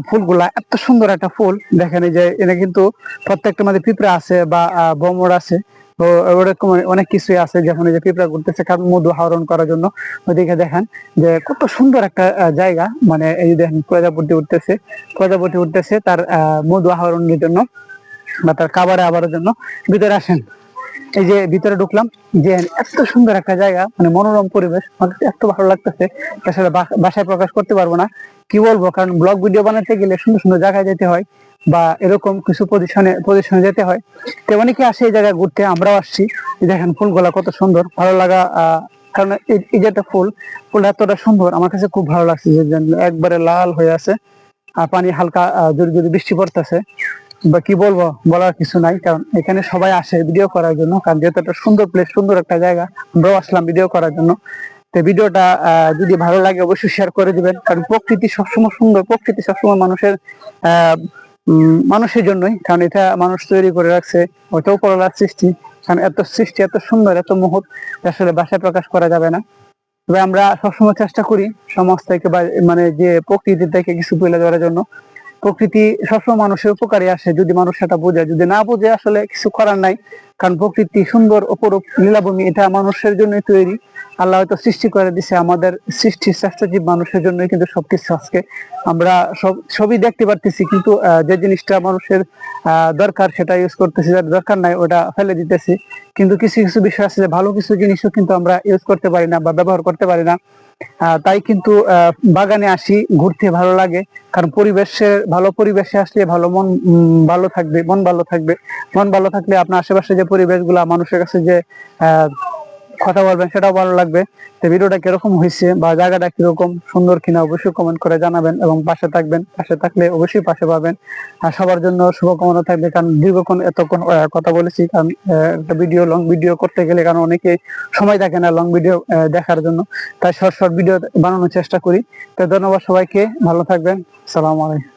ফুলগুলা এত সুন্দর একটা ফুল দেখেন, এই যে এনে কিন্তু প্রত্যেকটা মধ্যে পিঁপড়া আছে বা ভ্রমর আছে, তো ওরকম অনেক কিছুই আছে, যেমন এই যে পিঁপড়া ঘুরতেছে কারণ মধু আহরণ করার জন্য। ওইদিকে দেখেন যে কত সুন্দর একটা জায়গা, মানে এই যে দেখেন প্রজাপতি উঠতেছে তার মধু আহরণের জন্য বা তার খাবারে আবারের জন্য। ভিতরে আসেন, এই যে ভিতরে ঢুকলাম, যে এত সুন্দর একটা জায়গা, মানে মনোরম পরিবেশ, আমার কাছে এত ভালো লাগতেছে, আসলে বাসায় প্রকাশ করতে পারবো না, কি বলবো, কারণ ব্লগ ভিডিও বানাতে গেলে সুন্দর সুন্দর জায়গায় যেতে হয় বা এরকম কিছু পজিশনে যেতে হয়। তো অনেকে আসে এই জায়গায় ঘুরতে, আমরাও আসছি। দেখেন ফুলগুলা কত সুন্দর, ভালো লাগা, কারণ এই যে একটা ফুলটা এতটা সুন্দর, আমার কাছে খুব ভালো লাগছে, যে একবারে লাল হয়ে আছে, আর পানি হালকা যদি যদি বৃষ্টি পড়তেছে, বা কি বলবো, বলার কিছু নাই, কারণ এখানে সবাই আসে ভিডিও করার জন্য, কারণ যেহেতু একটা সুন্দর প্লেস, সুন্দর একটা জায়গা, আমরাও আসলাম ভিডিও করার জন্য। তো ভিডিওটা যদি ভালো লাগে অবশ্যই শেয়ার করে দিবেন, কারণ প্রকৃতি সবসময় সুন্দর, প্রকৃতি সবসময় মানুষের জন্যই, কারণ এটা মানুষ তৈরি করে রাখছে, ওইটাও উপরওয়ালার সৃষ্টি, কারণ এত সৃষ্টি এত সুন্দর, এত মুহূর্ত আসলে ভাষায় প্রকাশ করা যাবে না। তবে আমরা সবসময় চেষ্টা করি সমাজ থেকে বা মানে যে প্রকৃতি থেকে কিছু তুলে ধরার জন্য। প্রকৃতি সবসময় মানুষের উপকারে আসে, যদি মানুষ সেটা বোঝে, যদি না বোঝে আসলে কিছু করার নাই, কারণ প্রকৃতি সুন্দর অপরূপ লীলাভূমি, এটা মানুষের জন্যই তৈরি। আল্লাহ হয়তো সৃষ্টি করে দিছে, আমাদের সৃষ্টির শ্রেষ্ঠ জীব মানুষের জন্যই কিন্তু সবকিছু। আজকে আমরা সবই দেখতে পারতেছি, কিন্তু যে জিনিসটা মানুষের দরকার সেটা ইউজ করতেছি, যার দরকার নাই ওটা ফেলে দিতেছি। কিন্তু কিছু কিছু বিষয় আছে যে ভালো কিছু জিনিসও কিন্তু আমরা ইউজ করতে পারি না বা ব্যবহার করতে পারি না। তাই কিন্তু বাগানে আসি, ঘুরতে ভালো লাগে, কারণ ভালো পরিবেশে আসলে ভালো ভালো থাকবে, মন ভালো থাকবে। মন ভালো থাকলে আপনার আশেপাশে যে পরিবেশগুলা, মানুষের কাছে যে আহ কথা বলবেন সেটাও ভালো লাগবে। তো ভিডিওটা কিরকম হয়েছে বা জায়গাটা কিরকম সুন্দর কিনা অবশ্যই কমেন্ট করে জানাবেন, এবং পাশে থাকবেন, পাশে থাকলে অবশ্যই পাশে পাবেন। আর সবার জন্য শুভকামনা থাকবে, কারণ দীর্ঘক্ষণ এতক্ষণ কথা বলেছি, কারণ একটা লং ভিডিও করতে গেলে, কারণ অনেকে সময় থাকে না লং ভিডিও দেখার জন্য, তাই শর্ট শর্ট ভিডিও বানানোর চেষ্টা করি। তো ধন্যবাদ সবাইকে, ভালো থাকবেন, সালাম আলাইকুম।